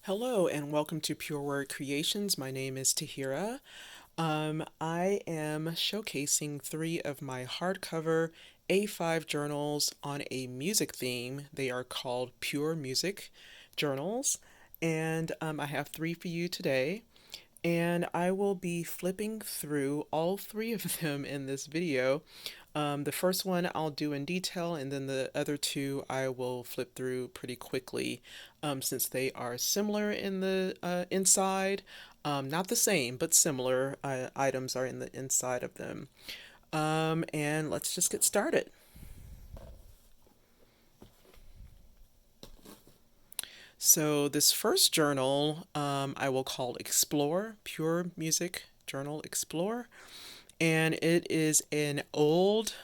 Hello and welcome to Pure Word Creations. My name is Tahira. I am showcasing three of my hardcover A5 journals on a music theme. They are called Pure Music Journals, and I have three for you today. And I will be flipping through all three of them in this video. The first one I'll do in detail, and then the other two I will flip through pretty quickly since they are similar in the inside. Not the same, but similar items are in the inside of them. And let's just get started. So, this first journal I will call Explore, Pure Music Journal Explore. And it is an old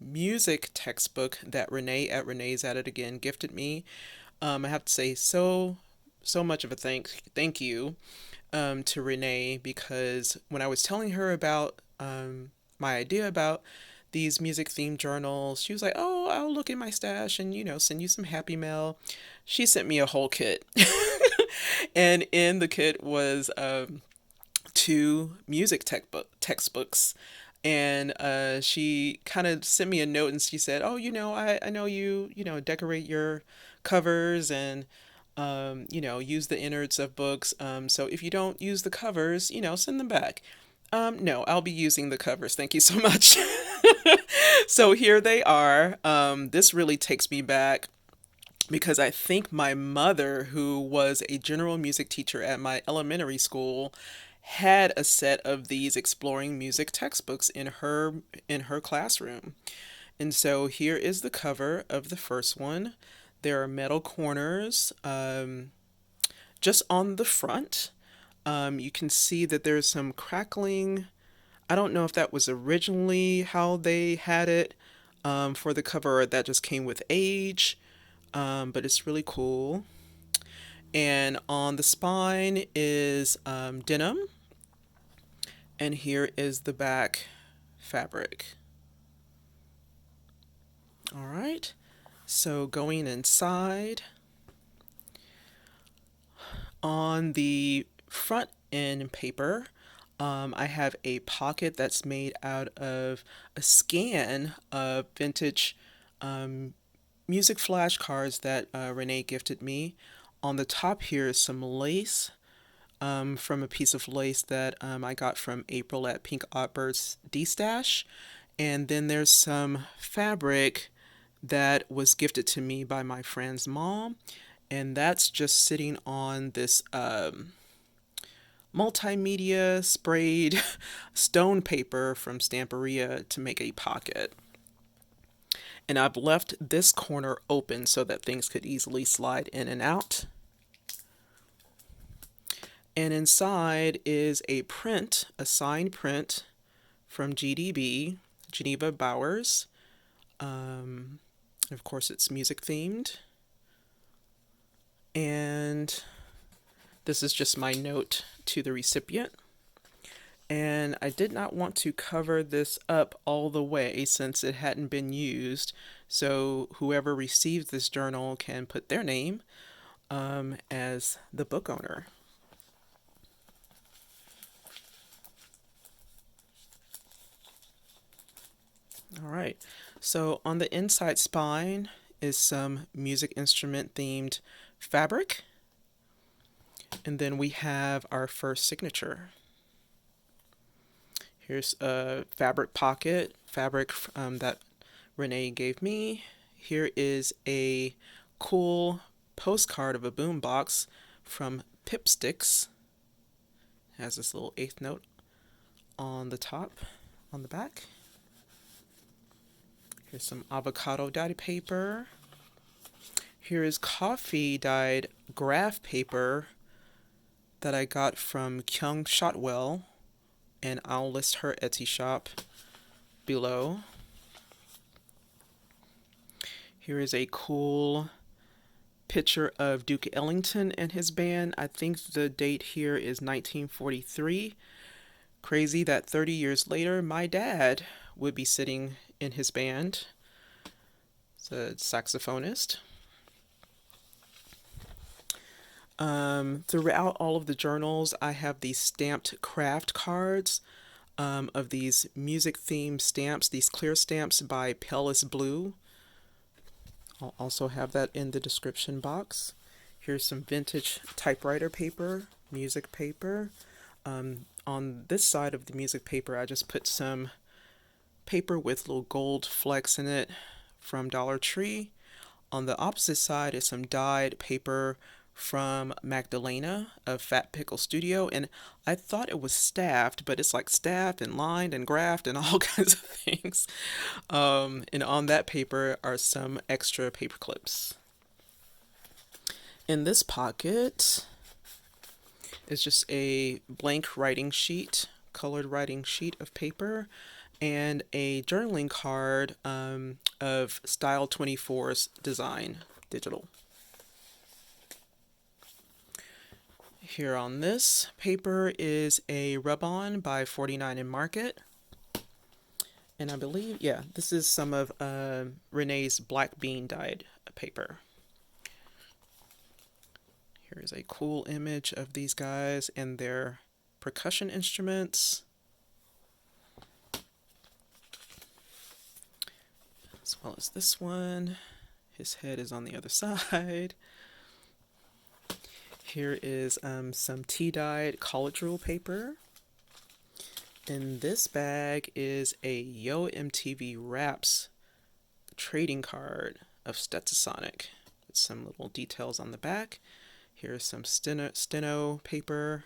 music textbook that Renee at Renee's at It Again gifted me. I have to say so much of a thank you to Renee, because when I was telling her about my idea about these music themed journals, she was like, "Oh, I'll look in my stash and send you some happy mail." She sent me a whole kit, and in the kit was two music textbooks. And she kind of sent me a note and she said, "Oh, I know you decorate your covers and use the innards of books. So if you don't use the covers, send them back." No, I'll be using the covers. Thank you so much. So here they are. This really takes me back because I think my mother, who was a general music teacher at my elementary school, had a set of these exploring music textbooks in her classroom. And so here is the cover of the first one. There are metal corners just on the front. You can see that there's some crackling. I don't know if that was originally how they had it for the cover, or that just came with age, but it's really cool. And on the spine is denim, and here is the back fabric. All right, so going inside, on the front end paper, I have a pocket that's made out of a scan of vintage music flashcards that Renee gifted me. On the top here is some lace from a piece of lace that I got from April at Pink Ottbird's D-Stash. And then there's some fabric that was gifted to me by my friend's mom. And that's just sitting on this multimedia sprayed stone paper from Stamperia to make a pocket. And I've left this corner open so that things could easily slide in and out. And inside is a print, a signed print from GDB, Geneva Bowers. Of course, it's music themed. And this is just my note to the recipient. And I did not want to cover this up all the way since it hadn't been used. So whoever receives this journal can put their name as the book owner. All right, so on the inside spine is some music instrument themed fabric. And then we have our first signature. Here's a fabric pocket, fabric that Renee gave me. Here is a cool postcard of a boombox from Pipsticks. It has this little eighth note on the top, on the back. Here's some avocado-dyed paper. Here is coffee-dyed graph paper that I got from Kyung Shotwell, and I'll list her Etsy shop below. Here is a cool picture of Duke Ellington and his band. I think the date here is 1943. Crazy that 30 years later, my dad would be sitting in his band. He's a saxophonist. Throughout all of the journals, I have these stamped craft cards of these music themed stamps, these clear stamps by Palace Blue. I'll also have that in the description box. Here's some vintage typewriter paper, music paper. On this side of the music paper, I just put some paper with little gold flecks in it from Dollar Tree. On the opposite side is some dyed paper from Magdalena of Fat Pickle Studio, and I thought it was staffed, but it's like staffed and lined and graphed and all kinds of things. And on that paper are some extra paper clips. In this pocket is just a blank writing sheet, colored writing sheet of paper, and a journaling card of Style 24's design, digital. Here on this paper is a rub-on by 49 in Market. And I believe, yeah, this is some of Renee's black bean dyed paper. Here is a cool image of these guys and their percussion instruments. As well as this one. His head is on the other side. Here is some tea-dyed college rule paper. In this bag is a Yo MTV Raps trading card of Stetsasonic with some little details on the back. Here's some steno paper,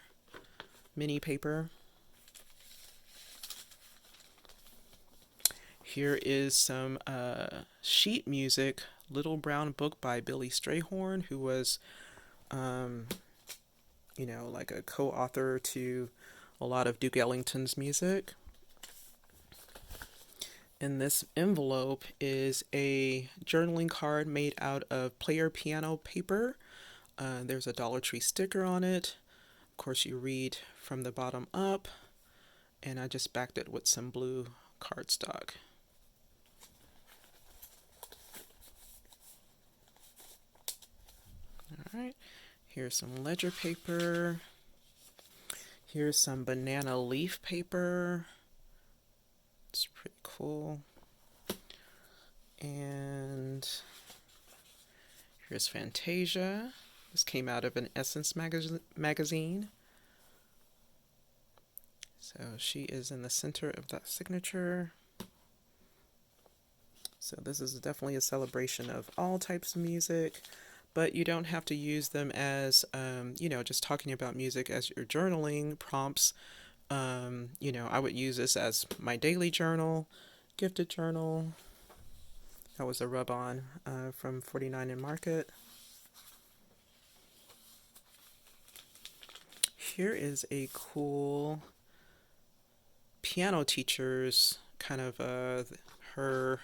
mini paper. Here is some sheet music, Little Brown Book by Billy Strayhorn, who was like a co-author to a lot of Duke Ellington's music. In this envelope is a journaling card made out of player piano paper. There's a Dollar Tree sticker on it. Of course, you read from the bottom up, and I just backed it with some blue cardstock. All right. Here's some ledger paper. Here's some banana leaf paper. It's pretty cool. And here's Fantasia. This came out of an Essence magazine. So she is in the center of that signature. So this is definitely a celebration of all types of music. But you don't have to use them as, just talking about music as your journaling prompts. I would use this as my daily journal, gifted journal. That was a rub-on from 49 in Market. Here is a cool piano teacher's kind of her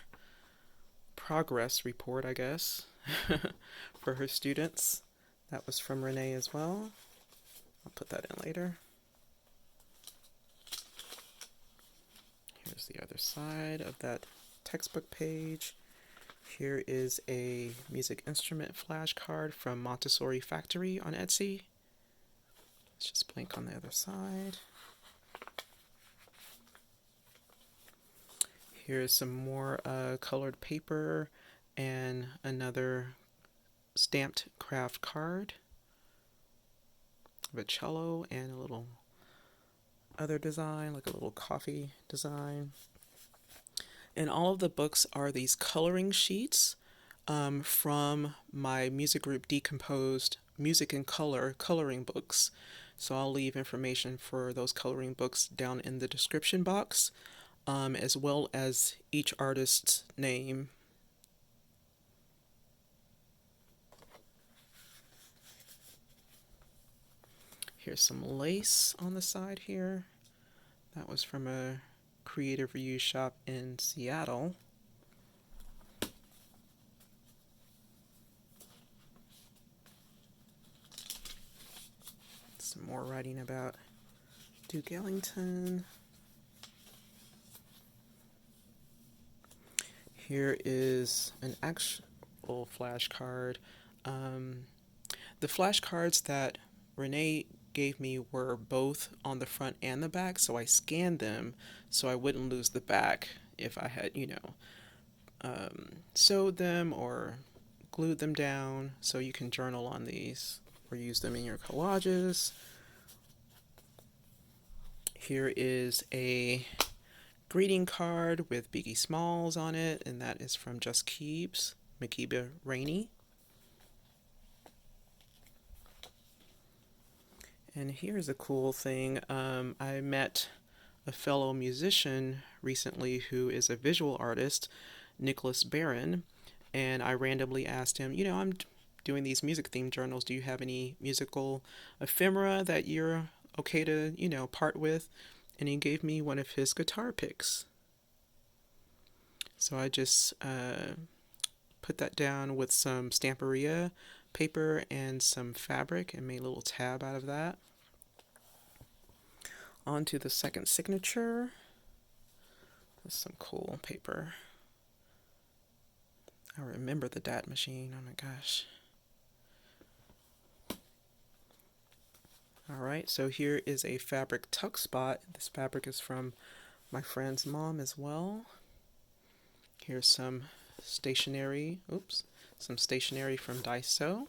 progress report, I guess. For her students. That was from Renee as well. I'll put that in later. Here's the other side of that textbook page. Here is a music instrument flashcard from Montessori Factory on Etsy. It's just blank on the other side. Here's some more colored paper and another stamped craft card of a cello and a little other design, like a little coffee design. And all of the books are these coloring sheets from my music group Decomposed Music and Color coloring books. So I'll leave information for those coloring books down in the description box, as well as each artist's name. Here's some lace on the side here. That was from a creative reuse shop in Seattle. Some more writing about Duke Ellington. Here is an actual flashcard. The flashcards that Renee gave me were both on the front and the back, so I scanned them so I wouldn't lose the back if I had, sewed them or glued them down. So you can journal on these or use them in your collages. Here is a greeting card with Biggie Smalls on it, and that is from Just Keebs, Makeba Rainey. And here's a cool thing. I met a fellow musician recently who is a visual artist, Nicholas Barron, and I randomly asked him, I'm doing these music themed journals. Do you have any musical ephemera that you're okay to, part with? And he gave me one of his guitar picks. So I just put that down with some Stamperia paper and some fabric and made a little tab out of that. On to the second signature. That's some cool paper. I remember the DAT machine. Oh my gosh. Alright, so here is a fabric tuck spot. This fabric is from my friend's mom as well. Here's some stationery. Some stationery from Daiso.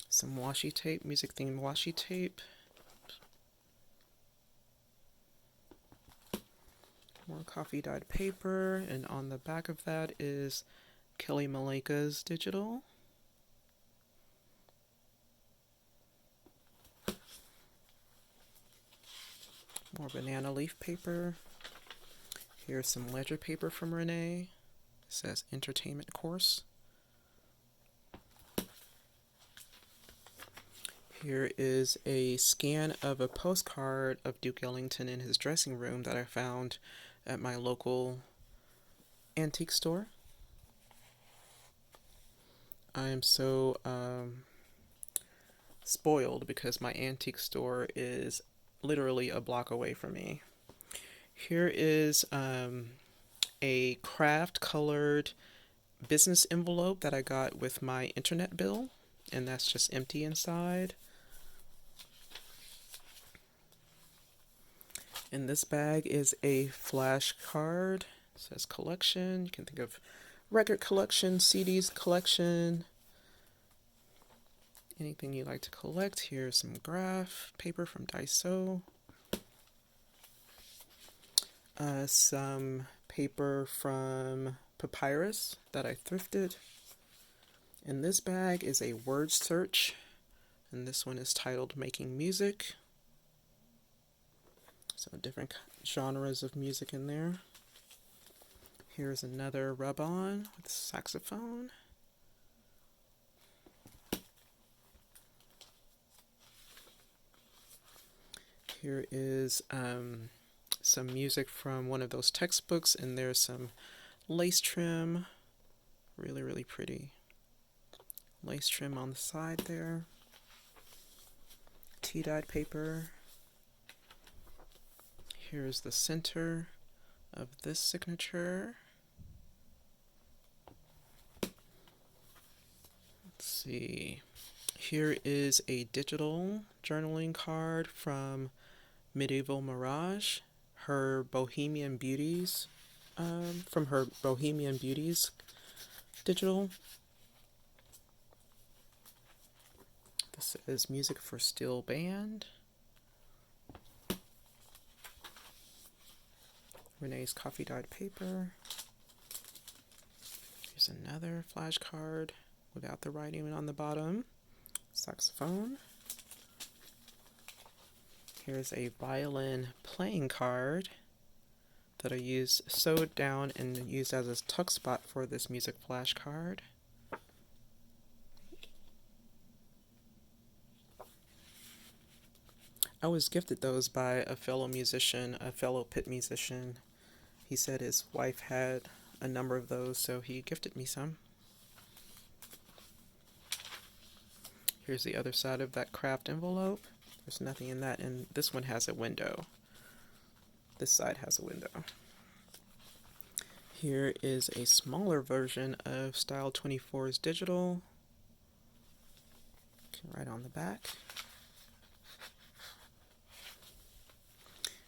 Some washi tape, music themed washi tape. More coffee dyed paper, and on the back of that is Kelly Maleka's digital. More banana leaf paper. Here's some ledger paper from Renee. It says entertainment course. Here is a scan of a postcard of Duke Ellington in his dressing room that I found at my local antique store. I am so spoiled because my antique store is literally a block away from me. Here is a craft colored business envelope that I got with my internet bill, and that's just empty inside. In this bag is a flash card. It says collection. You can think of record collection, CDs collection, anything you like to collect. Here's some graph paper from Daiso. Some paper from Papyrus that I thrifted. In this bag is a word search, and this one is titled Making Music. So different genres of music in there. Here's another rub-on with saxophone. Here is some music from one of those textbooks, and there's some lace trim. Really, really pretty. Lace trim on the side there. Tea-dyed paper. Here's the center of this signature. Let's see. Here is a digital journaling card from Medieval Mirage, her Bohemian Beauties, from her Bohemian Beauties digital. This is Music for Steel Band. Renee's coffee dyed paper. Here's another flashcard without the writing on the bottom. Saxophone. Here's a violin playing card that I sewed down and used as a tuck spot for this music flashcard. I was gifted those by a fellow musician, a fellow pit musician. He said his wife had a number of those, so he gifted me some. Here's the other side of that craft envelope. There's nothing in that, and this one has a window. This side has a window. Here is a smaller version of Style 24's digital. Right on the back.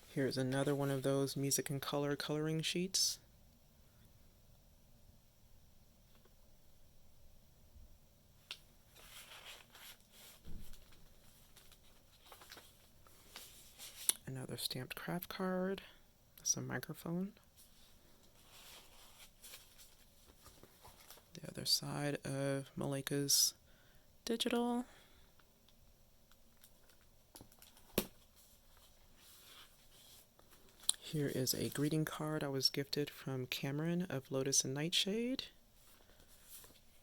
Here's another one of those music and color coloring sheets. Another stamped craft card. That's a microphone. The other side of Malika's digital. Here is a greeting card I was gifted from Cameron of Lotus and Nightshade.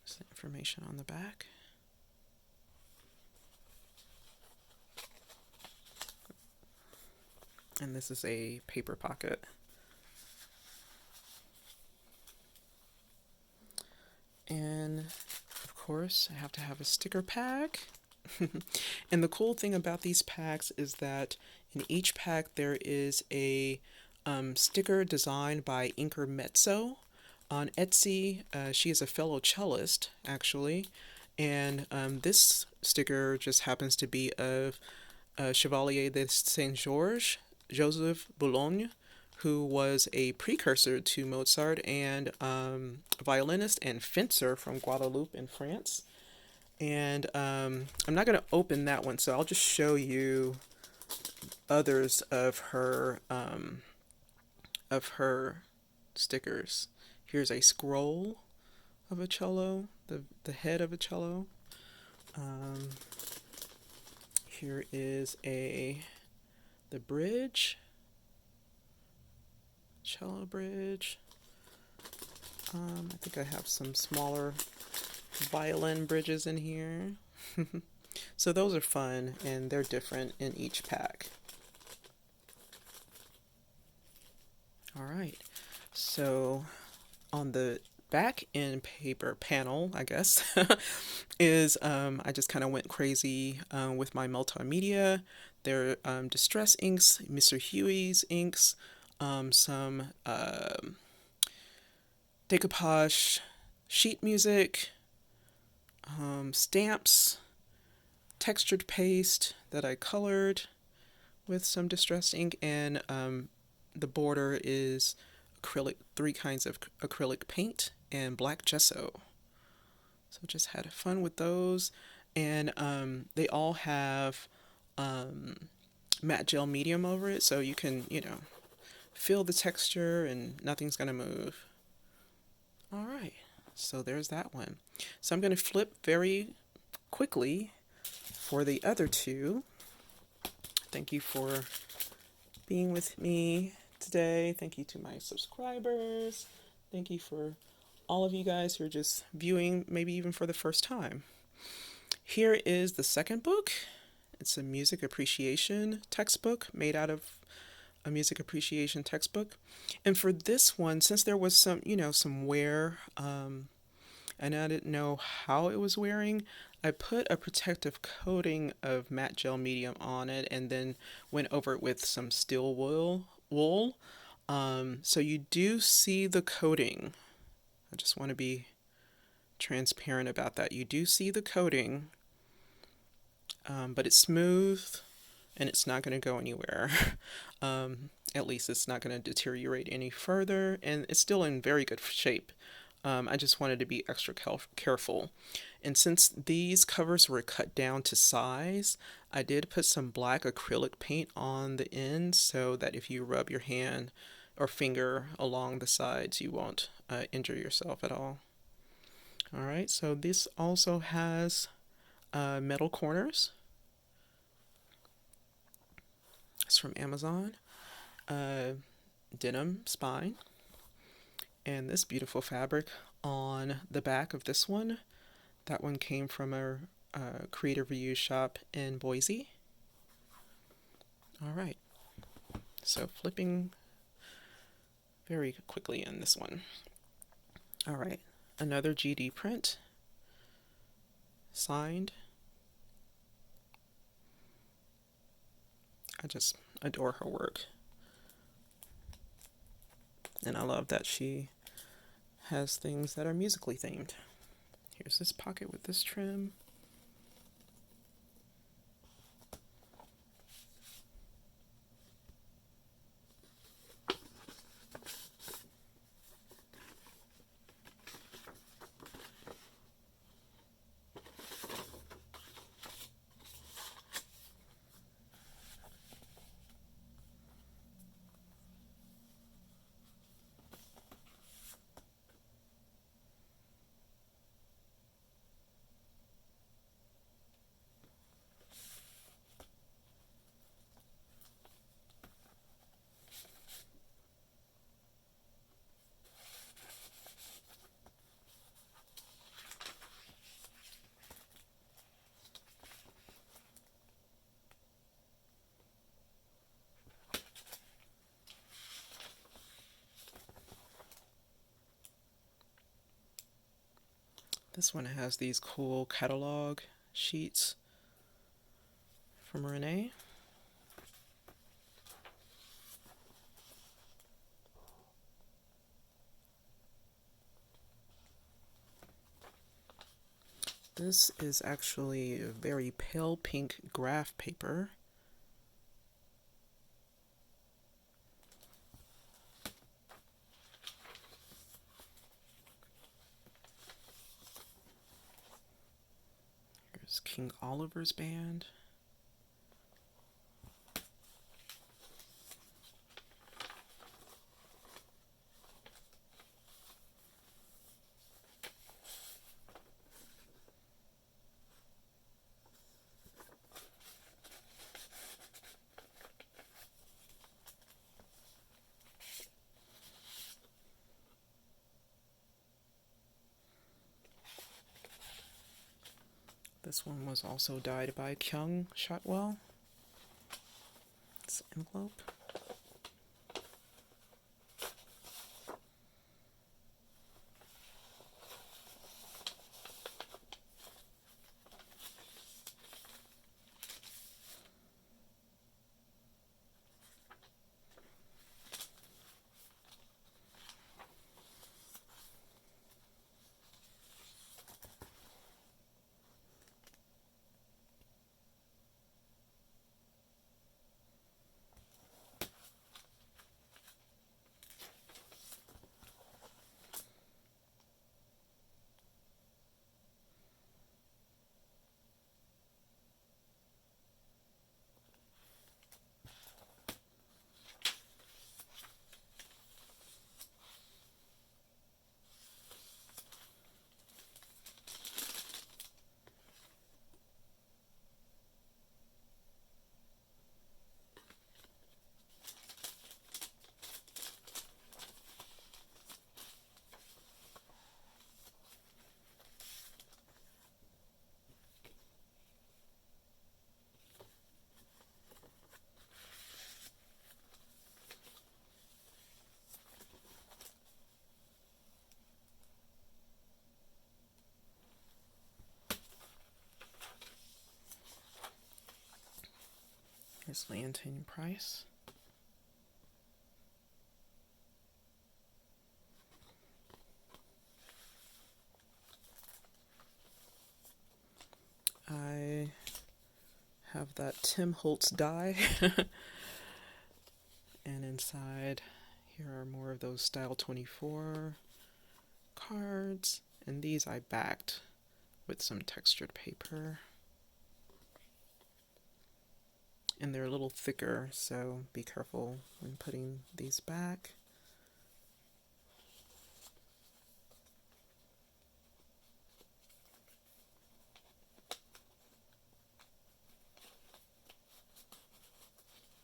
There's the information on the back. And this is a paper pocket. And of course, I have to have a sticker pack. And the cool thing about these packs is that in each pack there is a sticker designed by Inker Mezzo on Etsy. She is a fellow cellist, actually. And this sticker just happens to be of Chevalier de Saint-Georges, Joseph Boulogne, who was a precursor to Mozart and violinist and fencer from Guadeloupe in France. And I'm not going to open that one, so I'll just show you others of her stickers. Here's a scroll of a cello, the head of a cello. Here is the bridge, cello bridge. I think I have some smaller violin bridges in here. So those are fun, and they're different in each pack. All right, so on the back end paper panel, I guess, is I just kind of went crazy with my multimedia. There are Distress inks, Mr. Huey's inks, some decoupage sheet music, stamps, textured paste that I colored with some Distress ink, and the border is acrylic, 3 kinds of acrylic paint and black gesso. So just had fun with those, and they all have matte gel medium over it, so you can, feel the texture and nothing's gonna move. All right, so there's that one. So I'm gonna flip very quickly for the other two. Thank you for being with me today. Thank you to my subscribers. Thank you for all of you guys who are just viewing, maybe even for the first time. Here is the second book. It's a music appreciation textbook made out of a music appreciation textbook. And for this one, since there was some wear, and I didn't know how it was wearing, I put a protective coating of matte gel medium on it and then went over it with some steel wool. So you do see the coating. I just want to be transparent about that. You do see the coating, but it's smooth and it's not going to go anywhere. At least it's not going to deteriorate any further, and it's still in very good shape. I just wanted to be extra careful. And since these covers were cut down to size, I did put some black acrylic paint on the ends so that if you rub your hand or finger along the sides, you won't injure yourself at all. All right, so this also has metal corners. It's from Amazon. Denim spine. And this beautiful fabric on the back of this one. That one came from a creative reuse shop in Boise. All right. So flipping very quickly in this one. All right. Another GD print. Signed. I just adore her work. And I love that she has things that are musically themed. Here's this pocket with this trim. This one has these cool catalog sheets from Renee. This is actually a very pale pink graph paper. Here's King Oliver's band. This one was also dyed by Kyung Shotwell. This envelope. Here's Leontine Price. I have that Tim Holtz die. And inside here are more of those Style 24 cards. And these I backed with some textured paper. And they're a little thicker, so be careful when putting these back.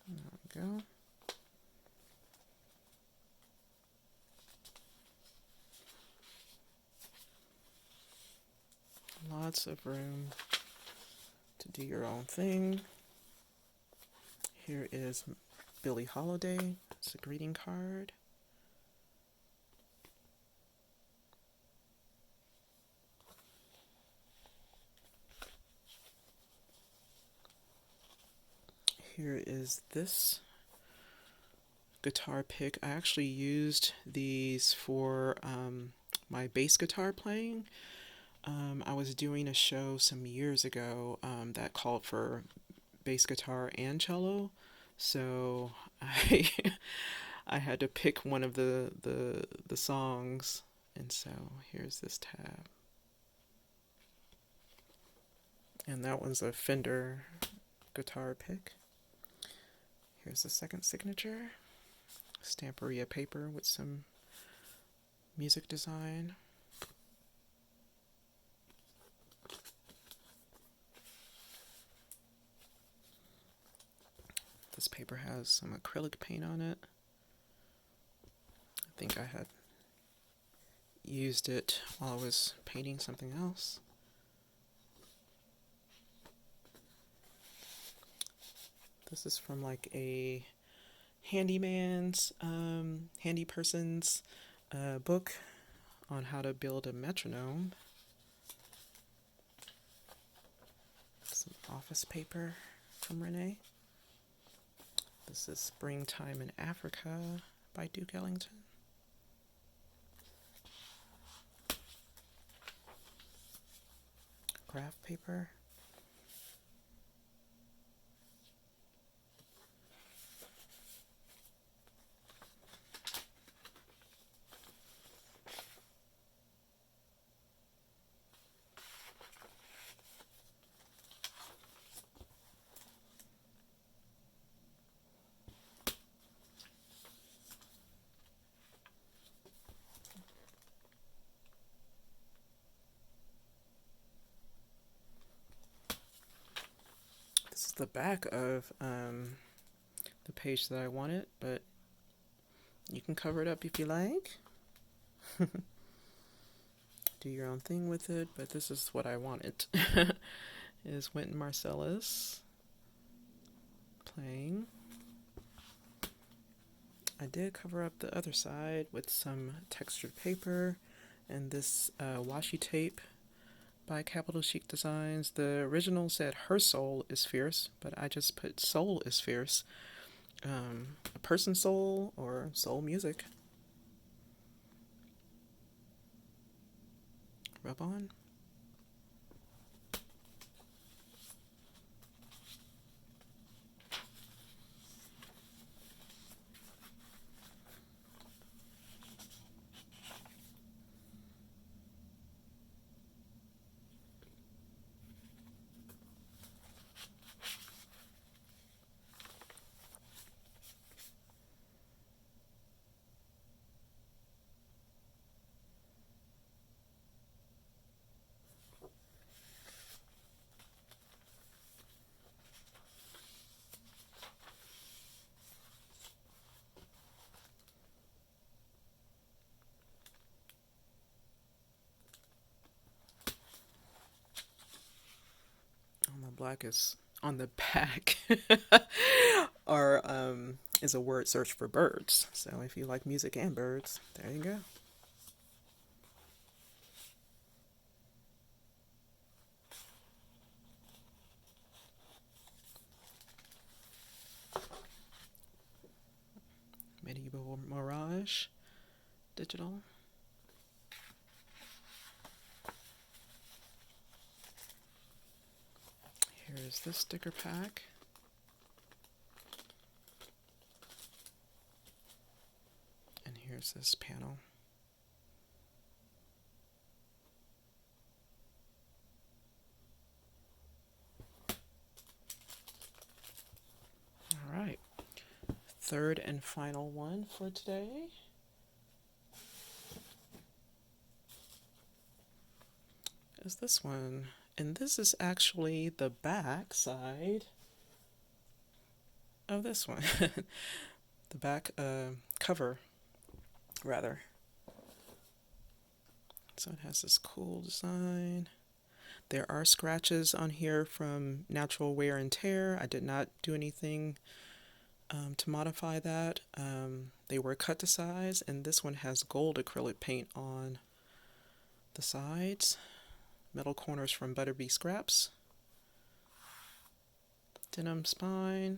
There we go. Lots of room to do your own thing. Here is Billie Holiday. It's a greeting card. Here is this guitar pick. I actually used these for my bass guitar playing. I was doing a show some years ago that called for bass guitar and cello, so I I had to pick one of the songs, and so here's this tab, and that one's a Fender guitar pick. Here's the second signature, Stamperia paper with some music design. This paper has some acrylic paint on it. I think I had used it while I was painting something else. This is from like a handyman's, handy person's book on how to build a metronome. Some office paper from Renee. This is Springtime in Africa by Duke Ellington. Graph paper. This is the back of the page that I wanted, but you can cover it up if you like. Do your own thing with it, but this is what I wanted. Is Wynton Marsalis playing. I did cover up the other side with some textured paper and this washi tape by Capital Chic Designs. The original said Her Soul is Fierce, but I just put Soul is Fierce. A person's soul or soul music. Rub on. Black is on the back or is a word search for birds. So if you like music and birds, there you go. Medieval Mirage digital. Here's this sticker pack. And here's this panel. All right. Third and final one for today. Is this one. And this is actually the back side of this one. The back cover, rather. So it has this cool design. There are scratches on here from natural wear and tear. I did not do anything to modify that. They were cut to size, and this one has gold acrylic paint on the sides. Metal corners from Butterbee Scraps. Denim spine.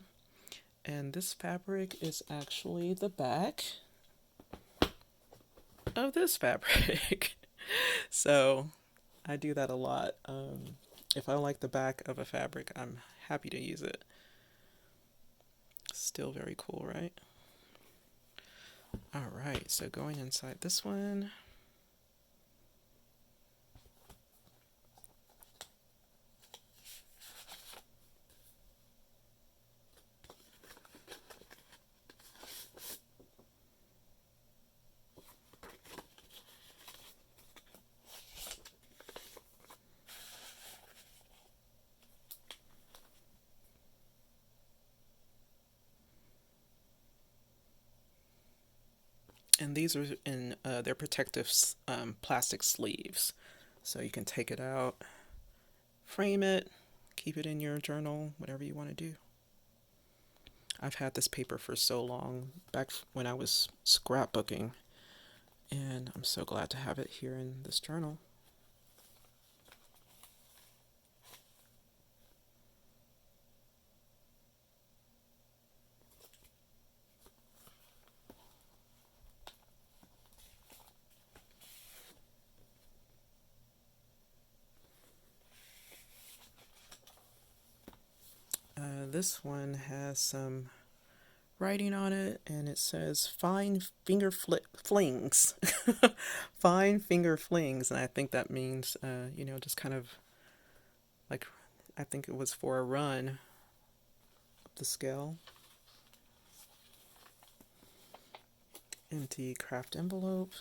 And this fabric is actually the back of this fabric. So I do that a lot. If I don't like the back of a fabric, I'm happy to use it. Still very cool, right? All right, so going inside this one. And these are in their protective plastic sleeves. So you can take it out, frame it, keep it in your journal, whatever you want to do. I've had this paper for so long, back when I was scrapbooking, and I'm so glad to have it here in this journal. This one has some writing on it, and it says fine finger flings. Fine finger flings, and I think that means, just kind of like, I think it was for a run up the scale. Empty craft envelope.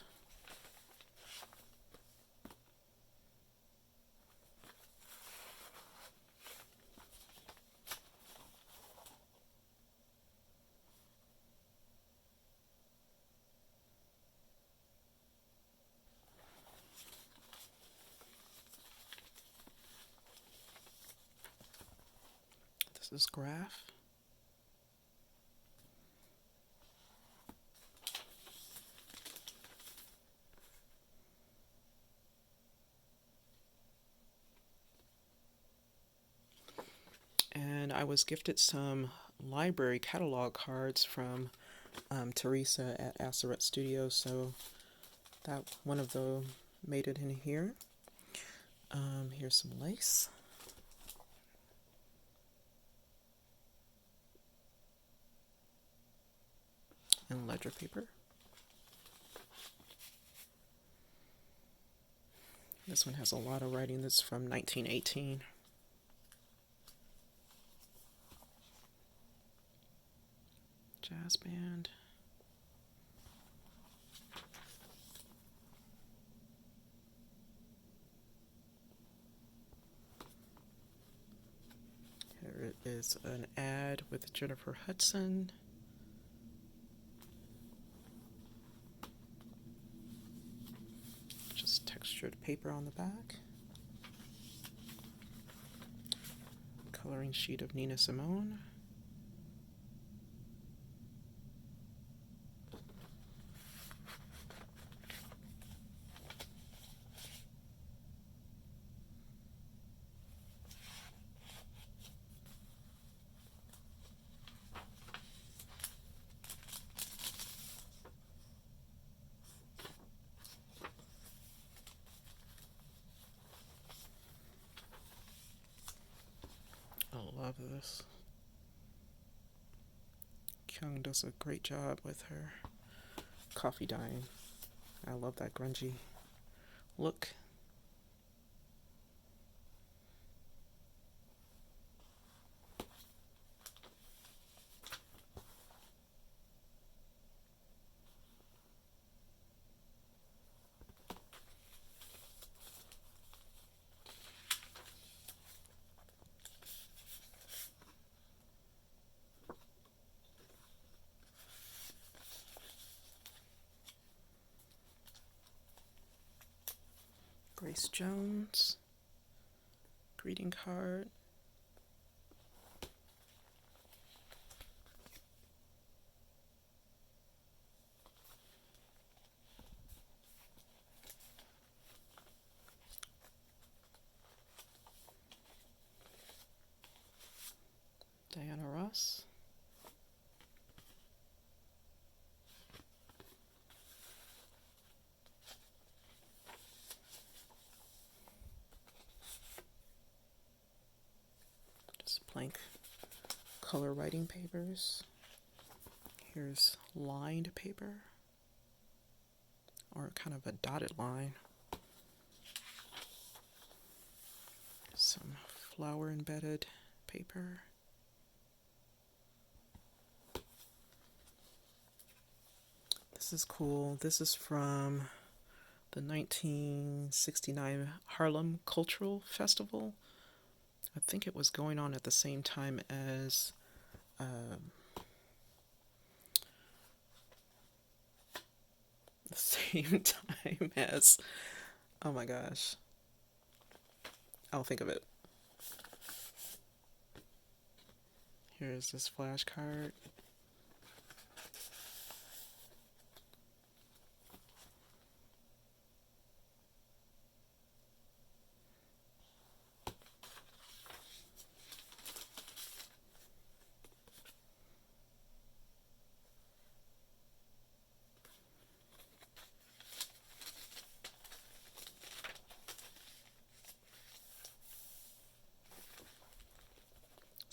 This is graph. And I was gifted some library catalog cards from Teresa at Asseret Studios, so that one of them made it in here. Here's some lace. And ledger paper. This one has a lot of writing. That's from 1918. Jazz band. Here is an ad with Jennifer Hudson. Just textured paper on the back. Coloring sheet of Nina Simone. I love this. Kyung does a great job with her coffee dyeing. I love that grungy look. Grace Jones, greeting card. Diana Ross. blank color writing papers. Here's lined paper, or kind of a dotted line. Some flower embedded paper. This is cool. This is from the 1969 Harlem Cultural Festival. I think it was going on at the same time as oh my gosh, I'll think of it. Here's this flashcard.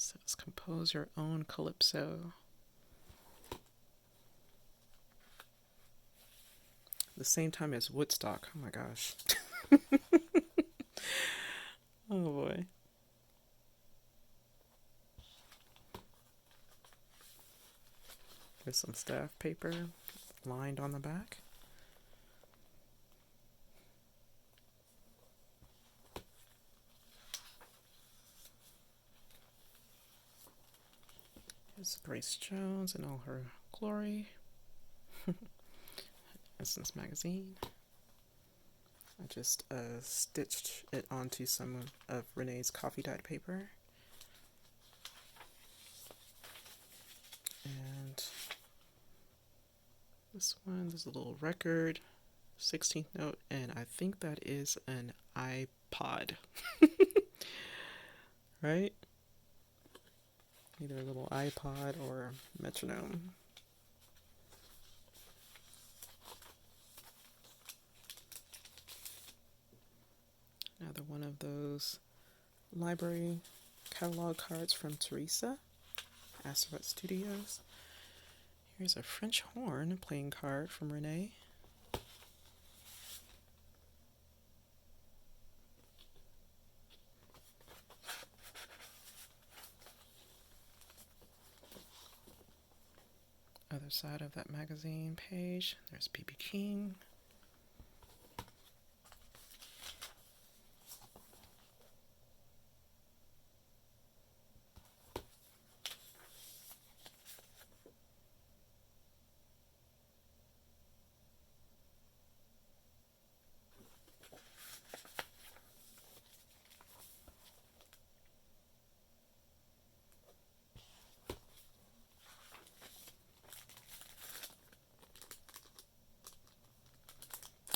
Says compose your own calypso. The same time as Woodstock. Oh my gosh. Oh boy. There's some staff paper lined on the back. Here's Grace Jones in all her glory. Essence magazine. I just stitched it onto some of Renee's coffee dyed paper. And this one, there's a little record, 16th note, and I think that is an iPod. Right? Either a little iPod or a metronome. Another one of those library catalog cards from Teresa, Asteroid Studios. Here's a French horn playing card from Renee. Other side of that magazine page, there's B.B. King.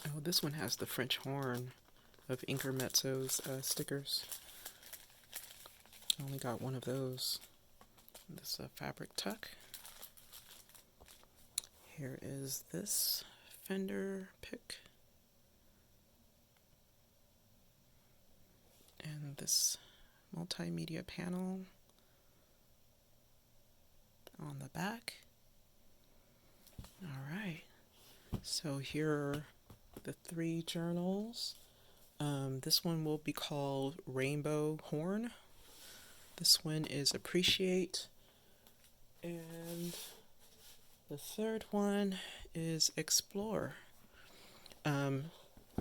Oh, this one has the French horn of Inkermetzo's stickers. I only got one of those. This fabric tuck. Here is this fender pick. And this multimedia panel on the back. All right. So here are the 3 journals. This one will be called Rainbow Horn. This one is Appreciate. And the third one is Explore.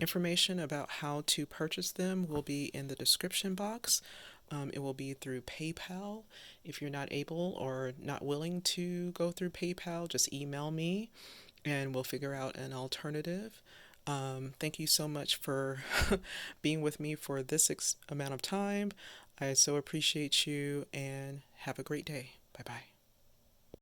Information about how to purchase them will be in the description box. It will be through PayPal. If you're not able or not willing to go through PayPal, just email me and we'll figure out an alternative. Thank you so much for being with me for this amount of time. I so appreciate you and have a great day. Bye-bye.